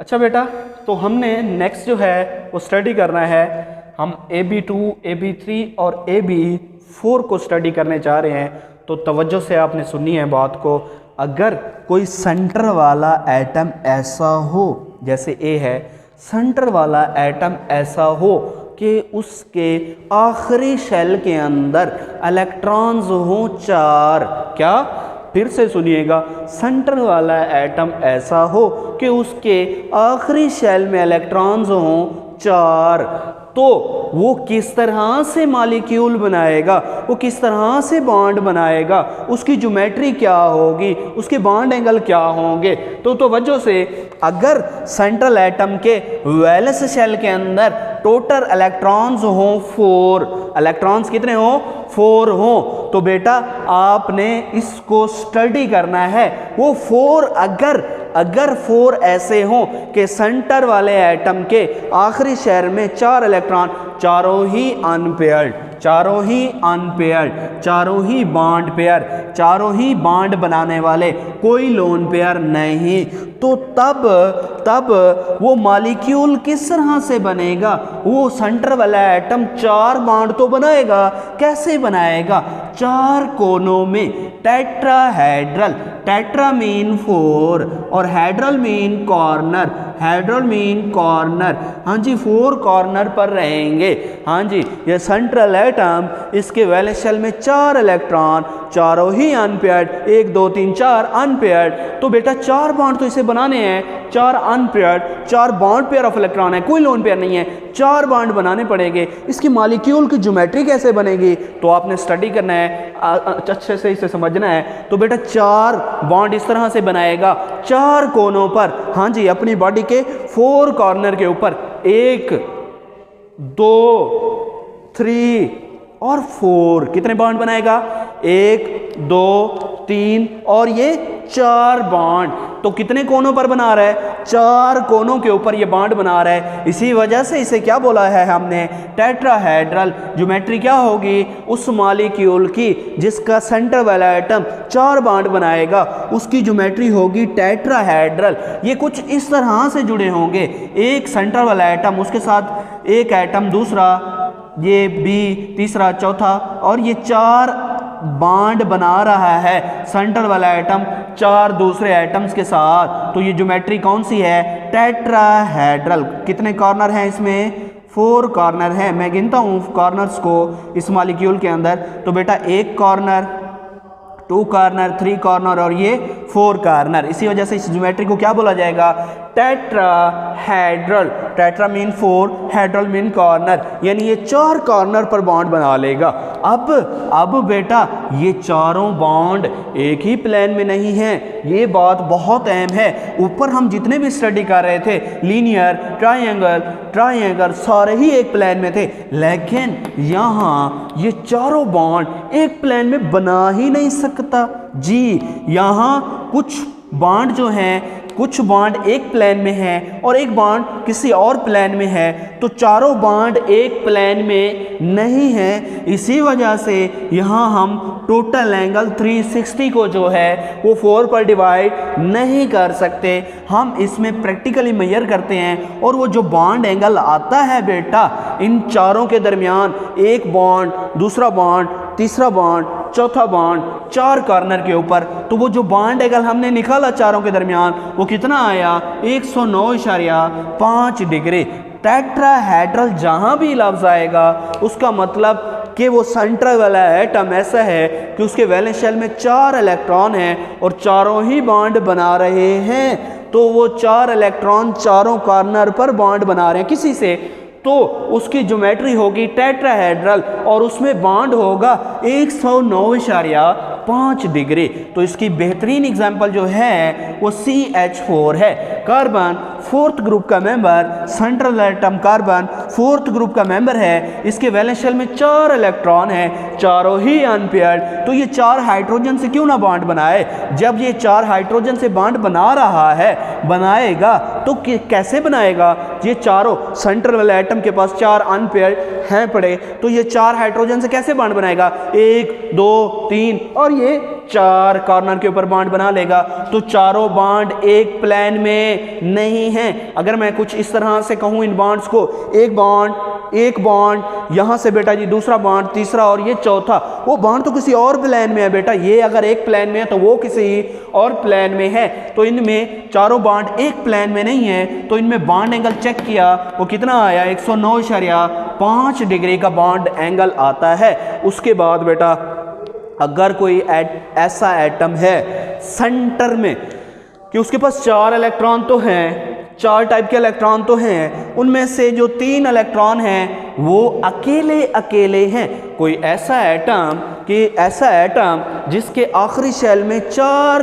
अच्छा बेटा, तो हमने नेक्स्ट जो है वो स्टडी करना है। हम AB2, AB3 और AB4 को स्टडी करने जा रहे हैं। तो तवज्जो से आपने सुननी है बात को। अगर कोई सेंटर वाला एटम ऐसा हो, जैसे A है, सेंटर वाला एटम ऐसा हो कि उसके आखिरी शेल के अंदर इलेक्ट्रॉन्स हो 4। क्या? फिर से सुनिएगा, सेंटर वाला एटम ऐसा हो कि उसके आखिरी शेल में इलेक्ट्रॉन्स हों 4, तो वो किस तरह से मॉलिक्यूल बनाएगा, वो किस तरह से बॉन्ड बनाएगा, उसकी ज्योमेट्री क्या होगी, उसके बॉन्ड एंगल क्या होंगे। तो वजह से अगर सेंट्रल एटम के वैलेंस शेल के अंदर टोटल इलेक्ट्रॉन्स हों 4, इलेक्ट्रॉन्स कितने हों? 4 हों, तो बेटा आपने इसको स्टडी करना है। वो 4 अगर 4 ऐसे हों कि सेंटर वाले एटम के आखिरी शेल में 4 इलेक्ट्रॉन, चारों ही अनपेयर्ड, चारों ही अनपेयर्ड, चारों ही बॉन्ड पेयर, चारों ही बॉन्ड बनाने वाले, कोई लोन पेयर नहीं, तो तब वो मॉलिक्यूल किस तरह से बनेगा? वो सेंटर वाला एटम 4 बॉन्ड तो बनाएगा। कैसे बनाएगा? 4 कोनों में टेट्राहेड्रल, टेट्रा मीन 4 और हेड्रल मीन कॉर्नर, हेड्रल मीन कॉर्नर, हाँ जी 4 कॉर्नर पर रहेंगे। हाँ जी, ये सेंट्रल एटम, इसके वैलेंस शेल में 4 इलेक्ट्रॉन, चारों ही अनपेयर्ड, 1 2 3 4 अनपेयर्ड। तो बेटा 4 बॉन्ड तो इसे बनाने हैं, 4 unpaired, 4 bond pair of electron है, कोई लोन पेयर नहीं है, 4 बॉन्ड बनाने पड़ेंगे। इसकी मॉलिक्यूल की ज्योमेट्री कैसे बनेगी तो आपने स्टडी करना है, अच्छे से इसे समझना है। तो बेटा 4 बॉन्ड इस तरह से बनाएगा, 4 कोनों पर, हाँ जी अपनी बॉडी के 4 कॉर्नर के ऊपर, 1 2 3 और 4, कितने बॉन्ड बनाएगा? 1 2 3 और ये 4 बॉन्ड। तो कितने कोनों पर बना रहा है? 4 कोनों के ऊपर ये बॉन्ड बना रहा है। इसी वजह से इसे क्या बोला है हमने? टेट्राहेड्रल। ज्योमेट्री क्या होगी? उस मॉलिक्यूल की जिसका सेंटर वाला एटम 4 बॉन्ड बनाएगा, उसकी ज्योमेट्री होगी टेट्राहेड्रल। ये कुछ इस तरह से जुड़े होंगे, एक सेंटर वाला एटम, उसके साथ एक एटम दूसरा, ये बी तीसरा चौथा, और ये 4 बॉन्ड बना रहा है सेंटर वाला एटम 4 दूसरे एटम्स के साथ। तो ये ज्योमेट्री कौन सी है? टेट्राहेड्रल। कितने कॉर्नर हैं इसमें? 4 कॉर्नर है। मैं गिनता हूँ कॉर्नर्स को इस मॉलिक्यूल के अंदर। तो बेटा 1 कॉर्नर, 2 कॉर्नर, 3 कॉर्नर और ये 4 कॉर्नर। इसी वजह से इस ज्योमेट्री को क्या बोला जाएगा? Tetrahedral. Tetra mean 4, hedral mean corner, यानी ये 4 कॉर्नर पर बॉन्ड बना लेगा। अब बेटा ये चारों बॉन्ड एक ही प्लेन में नहीं है, ये बात बहुत अहम है। ऊपर हम जितने भी स्टडी कर रहे थे, लीनियर, ट्रायंगल सारे ही एक प्लेन में थे, लेकिन यहाँ ये चारों बॉन्ड एक प्लेन में बना ही नहीं सकता जी। यहाँ कुछ बॉन्ड जो हैं, कुछ बॉन्ड एक प्लेन में है और एक बॉन्ड किसी और प्लेन में है, तो चारों बॉन्ड एक प्लेन में नहीं है। इसी वजह से यहाँ हम टोटल एंगल 360 को जो है वो 4 पर डिवाइड नहीं कर सकते। हम इसमें प्रैक्टिकली मेजर करते हैं और वो जो बॉन्ड एंगल आता है बेटा इन चारों के दरमियान, एक बॉन्ड, दूसरा बॉन्ड, तीसरा बॉन्ड, चौथा बॉन्ड, 4 कॉर्नर के ऊपर, तो वो जो बॉन्ड एंगल हमने निकाला चारों के दरमियान वो कितना आया? 109.5 डिग्री। टेट्राहेड्रल जहां भी लफ्ज आएगा उसका मतलब कि वो सेंटर वाला एटम ऐसा है कि उसके वैलेंस शेल में 4 इलेक्ट्रॉन हैं और चारों ही बॉन्ड बना रहे हैं। तो वो 4 इलेक्ट्रॉन चारों कॉर्नर पर बॉन्ड बना रहे हैं किसी से, तो उसकी ज्योमेट्री होगी टेट्राहेड्रल और उसमें बॉन्ड होगा 109.5 डिग्री। तो इसकी बेहतरीन एग्जांपल जो है वो CH4 है। कार्बन 4th ग्रुप का member, central atom carbon 4th group का मेंबर है। इसके वैलेंस शेल में 4 इलेक्ट्रॉन है, चारों ही अनपेयर्ड। तो ये 4 हाइड्रोजन से क्यों ना बॉन्ड बनाए? जब ये 4 हाइड्रोजन से बॉन्ड बना रहा है, बनाएगा तो कैसे बनाएगा? ये चारों सेंट्रल वाले एटम के पास 4 अनपेयर्ड हैं पड़े, तो ये 4 हाइड्रोजन से कैसे बॉन्ड बनाएगा? 1 2 3 और ये चार कॉर्नर के ऊपर बॉन्ड बना लेगा, तो चारों बॉन्ड एक प्लेन में नहीं हैं। अगर मैं कुछ इस तरह से कहूँ इन बॉन्ड्स को, एक बॉन्ड यहाँ से बेटा जी, दूसरा बॉन्ड, तीसरा और ये चौथा, वो बॉन्ड तो किसी और प्लेन में है बेटा। ये अगर एक प्लेन में है तो वो किसी और प्लेन में है, तो इनमें चारों बॉन्ड एक प्लेन में नहीं है। तो इनमें बॉन्ड एंगल चेक किया, वो कितना आया, 109.5 डिग्री का बॉन्ड एंगल आता है। उसके बाद बेटा अगर कोई ऐसा एटम है सेंटर में कि उसके पास 4 इलेक्ट्रॉन तो हैं, 4 टाइप के इलेक्ट्रॉन तो हैं, उनमें से जो 3 इलेक्ट्रॉन हैं वो अकेले अकेले हैं। कोई ऐसा एटम जिसके आखिरी शेल में 4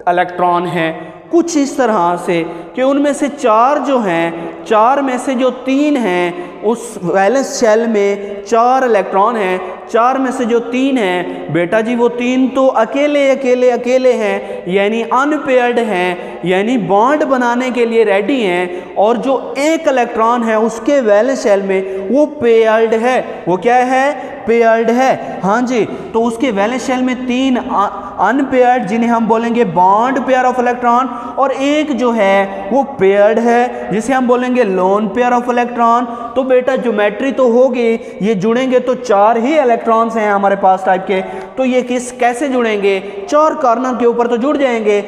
इलेक्ट्रॉन हैं, कुछ इस तरह से कि उनमें से 4 जो हैं, 4 में से जो 3 हैं, उस वैलेंस शेल में 4 इलेक्ट्रॉन हैं, 4 में से जो 3 हैं बेटा जी, वो 3 तो अकेले हैं, यानी अनपेयर्ड हैं, यानी बॉन्ड बनाने के लिए रेडी हैं। और जो एक इलेक्ट्रॉन है उसके वैलेंस शेल में वो पेयर्ड है। वो क्या है? पेयर्ड है। हाँ जी, तो उसके वैलेंस शेल में 3 अनपेयर्ड, जिन्हें हम बोलेंगे बॉन्ड पेयर ऑफ इलेक्ट्रॉन, और एक जो है वो पेयर्ड है जिसे हम बोलेंगे लोन पेयर ऑफ इलेक्ट्रॉन। तो बेटा ज्योमेट्री तो होगी, ये जुड़ेंगे तो 4 ही इलेक्ट्रॉन्स हैं हमारे पास टाइप के, तो ये कैसे जुड़ेंगे? 4 कॉर्नर के ऊपर तो जुड़ जाएंगे,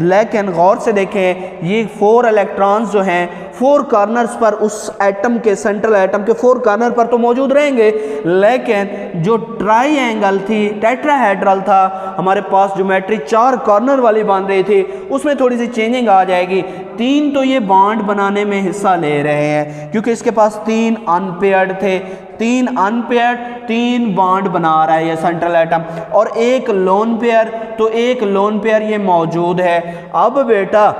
लेकिन गौर से देखें, ये 4 इलेक्ट्रॉन्स जो हैं 4 कॉर्नर्स पर, उस एटम के सेंट्रल एटम के 4 कॉर्नर पर तो मौजूद रहेंगे, लेकिन जो ट्राइएंगल थी, टेट्राहेड्रल था, हमारे पास ज्योमेट्री 4 कॉर्नर वाली बन रही थी, उसमें थोड़ी सी चेंजिंग आ जाएगी। 3 तो ये बॉन्ड बनाने में हिस्सा ले रहे हैं क्योंकि इसके पास 3 अनपेयर्ड थे, 3 बॉन्ड बना रहा है ये सेंट्रल एटम, और एक लोन पेयर, तो एक लोन पेयर ये मौजूद है। अब बेटा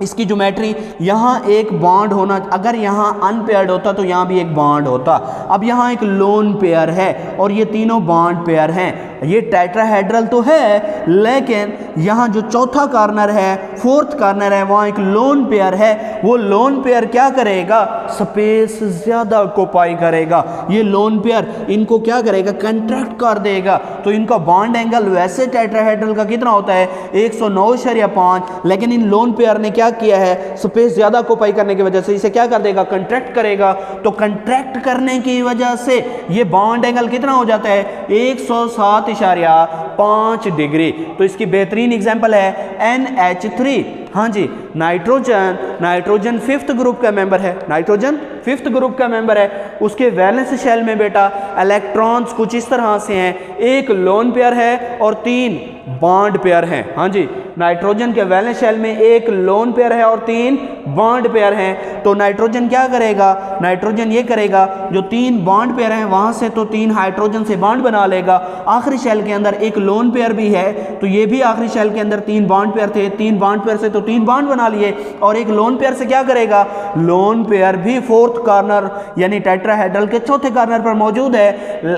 इसकी ज्योमेट्री, यहाँ एक बॉन्ड होना, अगर यहाँ अनपेयर्ड होता तो यहाँ भी एक बॉन्ड होता। अब यहाँ एक लोन पेयर है और ये तीनों बॉन्ड पेयर हैं। ये टेट्राहेड्रल तो है, लेकिन यहाँ जो चौथा कॉर्नर है, 4th कॉर्नर है, वहाँ एक लोन पेयर है। वो लोन पेयर क्या करेगा? स्पेस ज़्यादा ऑक्युपाई करेगा। ये लोन पेयर इनको क्या करेगा? कंट्रैक्ट कर देगा। तो इनका बॉन्ड एंगल वैसे टेट्राहेड्रल का कितना होता है? 109.5, लेकिन इन लोन पेयर ने क्या किया है? स्पेस ज़्यादा ऑक्युपाई करने की वजह से इसे क्या कर देगा? कंट्रैक्ट करेगा। तो कंट्रैक्ट करने की वजह से ये बॉन्ड एंगल कितना हो जाता है? 107.5 डिग्री। तो इसकी बेहतरीन एग्जांपल है NH3। हाँ जी, नाइट्रोजन 5th ग्रुप का मेंबर है, नाइट्रोजन 5th ग्रुप का मेंबर है। उसके वैलेंस शेल में बेटा इलेक्ट्रॉन्स कुछ इस तरह से हैं, एक लोन पेयर है और 3 बॉन्ड पेयर हैं। हाँ जी, नाइट्रोजन के वैलेंस शेल में एक लोन पेयर है और 3 बॉन्ड पेयर हैं। तो नाइट्रोजन क्या करेगा? नाइट्रोजन ये करेगा, जो 3 बॉन्ड पेयर हैं वहाँ से तो 3 हाइड्रोजन से बॉन्ड बना लेगा। आखिरी शेल के अंदर एक लोन पेयर भी है, तो ये भी आखिरी शेल के अंदर 3 बॉन्ड पेयर थे, 3 बॉन्ड पेयर से तो 3 बॉन्ड बना लिए, और एक लोन पेयर से क्या करेगा? लोन पेयर भी 4th कॉर्नर यानी टेट्राहेड्रल के चौथे कॉर्नर पर मौजूद है,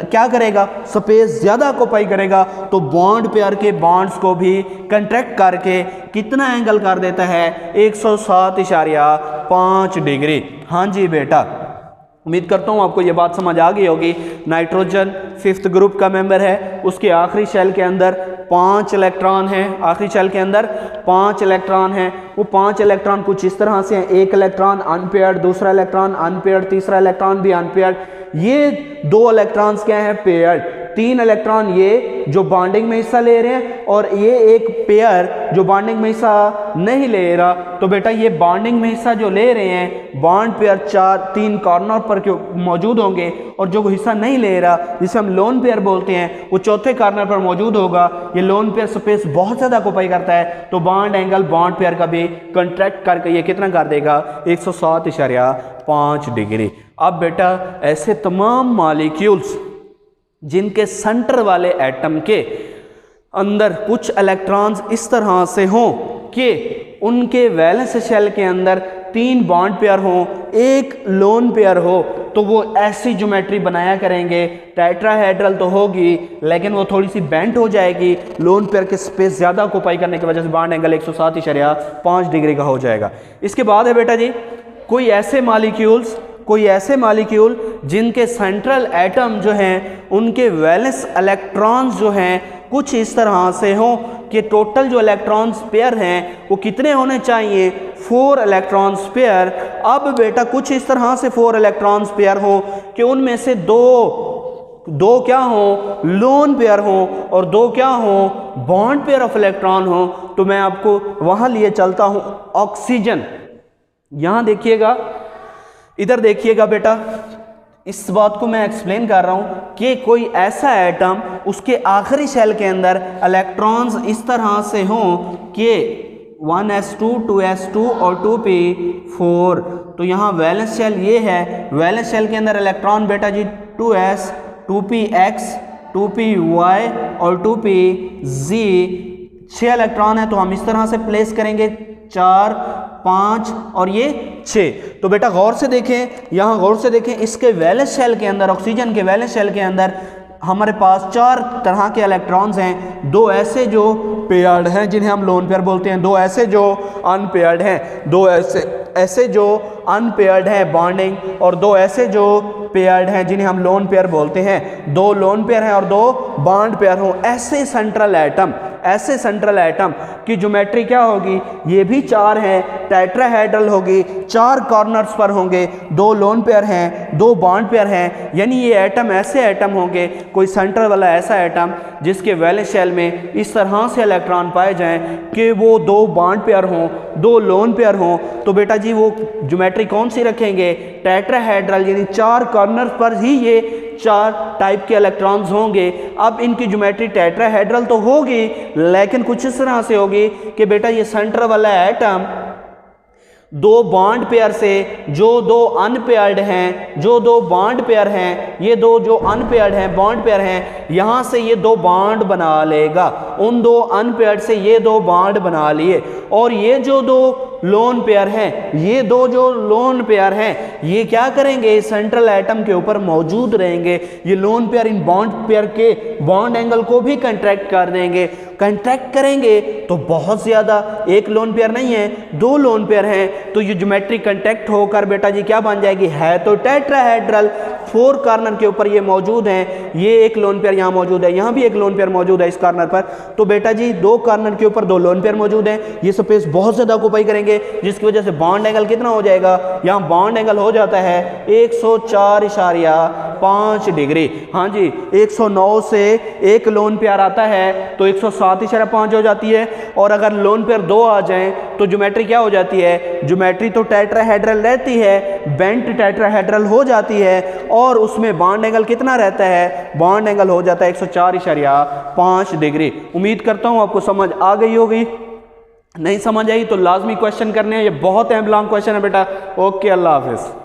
क्या करेगा? स्पेस ज़्यादा ऑक्युपाई करेगा। तो बॉन्ड पेयर के बॉन्ड्स को भी कंट्रैक्ट करके कितना एंगल कर देता है? 107.5 डिग्री। हाँ जी बेटा, उम्मीद करता हूँ आपको ये बात समझ आ गई होगी। नाइट्रोजन 5th ग्रुप का मेंबर है, उसके आखिरी शेल के अंदर 5 इलेक्ट्रॉन हैं, आखिरी शेल के अंदर 5 इलेक्ट्रॉन हैं। वो 5 इलेक्ट्रॉन कुछ इस तरह से हैं, एक इलेक्ट्रॉन अनपेयर्ड, दूसरा इलेक्ट्रॉन अनपेयर्ड, तीसरा इलेक्ट्रॉन भी अनपेयर्ड। ये 2 इलेक्ट्रॉन्स क्या हैं? पेयर्ड। 3 इलेक्ट्रॉन ये जो बॉन्डिंग में हिस्सा ले रहे हैं, और ये एक पेयर जो बॉन्डिंग में हिस्सा नहीं ले रहा। तो बेटा ये बॉन्डिंग में हिस्सा जो ले रहे हैं, बॉन्ड पेयर 3 कॉर्नर पर मौजूद होंगे, और जो हिस्सा नहीं ले रहा, जिसे हम लोन पेयर बोलते हैं, वो चौथे कॉर्नर पर मौजूद होगा। ये लोन पेयर स्पेस बहुत ज़्यादा ऑक्युपाई करता है, तो बॉन्ड एंगल बॉन्ड पेयर का भी कंट्रैक्ट करके ये कितना कर देगा? 107.5 डिग्री। अब बेटा ऐसे तमाम मॉलिक्यूल्स जिनके सेंटर वाले एटम के अंदर कुछ इलेक्ट्रॉन्स इस तरह से हों कि उनके वैलेंस शेल के अंदर 3 बॉन्ड पेयर हो, एक लोन पेयर हो, तो वो ऐसी ज्योमेट्री बनाया करेंगे। टेट्राहेड्रल तो होगी, लेकिन वो थोड़ी सी बेंट हो जाएगी, लोन पेयर के स्पेस ज़्यादा ऑक्युपाई करने की वजह से बॉन्ड एंगल 107.5 डिग्री का हो जाएगा। इसके बाद है बेटा जी कोई ऐसे मॉलिक्यूल जिनके सेंट्रल एटम जो हैं उनके वैलेंस इलेक्ट्रॉन्स जो हैं कुछ इस तरह से हो कि टोटल जो इलेक्ट्रॉन्स पेयर हैं वो कितने होने चाहिए, 4 इलेक्ट्रॉन्स पेयर। अब बेटा कुछ इस तरह से 4 इलेक्ट्रॉन्स पेयर हो कि उनमें से दो क्या हो, लोन पेयर हो, और 2 क्या हो, बॉन्ड पेयर ऑफ इलेक्ट्रॉन हो। तो मैं आपको वहां लिए चलता हूं ऑक्सीजन। यहां देखिएगा, इधर देखिएगा बेटा, इस बात को मैं एक्सप्लेन कर रहा हूं कि कोई ऐसा एटम उसके आखिरी शेल के अंदर इलेक्ट्रॉन्स इस तरह से हों कि 1s2 2s2 और 2p4। तो यहाँ वैलेंस शेल ये है, वैलेंस शेल के अंदर इलेक्ट्रॉन बेटा जी 2s 2px 2py और 2pz 6 इलेक्ट्रॉन है। तो हम इस तरह से प्लेस करेंगे 4 5 और ये 6। तो बेटा गौर से देखें, यहाँ गौर से देखें, इसके वैलेंस शेल के अंदर, ऑक्सीजन के वैलेंस शेल के अंदर हमारे पास 4 तरह के इलेक्ट्रॉन्स हैं। 2 ऐसे जो पेयर्ड हैं जिन्हें हम लोन पेयर बोलते हैं, 2 ऐसे जो अनपेयर्ड हैं, 2 ऐसे जो अनपेयर्ड हैं बॉन्डिंग, और 2 ऐसे जो पेयर्ड हैं जिन्हें हम लोन पेयर बोलते हैं। 2 लोन पेयर हैं और 2 बॉन्ड पेयर हों। ऐसे सेंट्रल एटम की ज्योमेट्री क्या होगी, ये भी 4 हैं, टेट्राहेड्रल होगी, 4 कॉर्नर्स पर होंगे, 2 लोन पेयर हैं, 2 बॉन्ड पेयर हैं। यानी ये एटम ऐसे एटम होंगे, कोई सेंटर वाला ऐसा एटम जिसके वैलेंस शेल में इस तरह से इलेक्ट्रॉन पाए जाएं कि वो 2 बॉन्ड पेयर हों, 2 लोन पेयर हों। तो बेटा जी वो ज्योमेट्री कौन सी रखेंगे, टेट्राहेड्रल, यानी 4 कॉर्नर्स पर ही ये 4 टाइप के इलेक्ट्रॉन्स होंगे। अब इनकी ज्योमेट्री टेट्राहेड्रल तो होगी, लेकिन कुछ इस तरह से होगी कि बेटा ये सेंटर वाला एटम 2 बॉन्ड पेयर से जो 2 अनपेयर्ड हैं, जो 2 बॉन्ड पेयर हैं, ये 2 जो अनपेयर्ड हैं बॉन्ड पेयर हैं, यहाँ से ये 2 बॉन्ड बना लेगा, उन 2 अनपेयर्ड से ये 2 बॉन्ड बना लिए। और ये जो 2 लोन पेयर हैं, ये 2 जो लोन पेयर हैं, ये क्या करेंगे, सेंट्रल एटम के ऊपर मौजूद रहेंगे। ये lone pair in bond pair के बॉन्ड एंगल को भी कंट्रैक्ट कर देंगे। कंट्रैक्ट करेंगे तो बहुत ज़्यादा, एक लोन पेयर नहीं है, 2 लोन पेयर हैं। तो ये ज्योमेट्री कंट्रैक्ट होकर बेटा जी क्या बन जाएगी, है तो टेट्राहेड्रल, 4 कॉर्नर के ऊपर ये मौजूद हैं। ये एक लोन पेयर यहाँ मौजूद है, यहाँ भी एक लोन पेयर मौजूद है इस कॉर्नर पर। तो बेटा जी 2 कॉर्नर के ऊपर 2 लोन पेयर मौजूद हैं। ये स्पेस बहुत ज़्यादा ऑक्यूपाई करेंगे, जिसकी वजह से बॉन्ड एंगल कितना हो जाएगा, यहाँ बॉन्ड एंगल हो जाता है 104.5 डिग्री। हाँ जी, 109 से एक लोन पेयर आता है तो 107.5 हो जाती है। और अगर लोन पेयर 2 आ जाएं तो ज्योमेट्री क्या हो जाती है, ज्योमेट्री तो टेट्राहेड्रल रहती है, बेंट टेट्राहेड्रल हो जाती है, और उसमें बॉन्ड एंगल कितना रहता है, बॉन्ड एंगल हो जाता है 104.5 डिग्री। उम्मीद करता हूँ आपको समझ आ गई होगी। नहीं समझ आई तो लाजमी क्वेश्चन करने हैं, ये बहुत अहम लॉन्ग क्वेश्चन है बेटा। ओके, अल्लाह हाफिज़।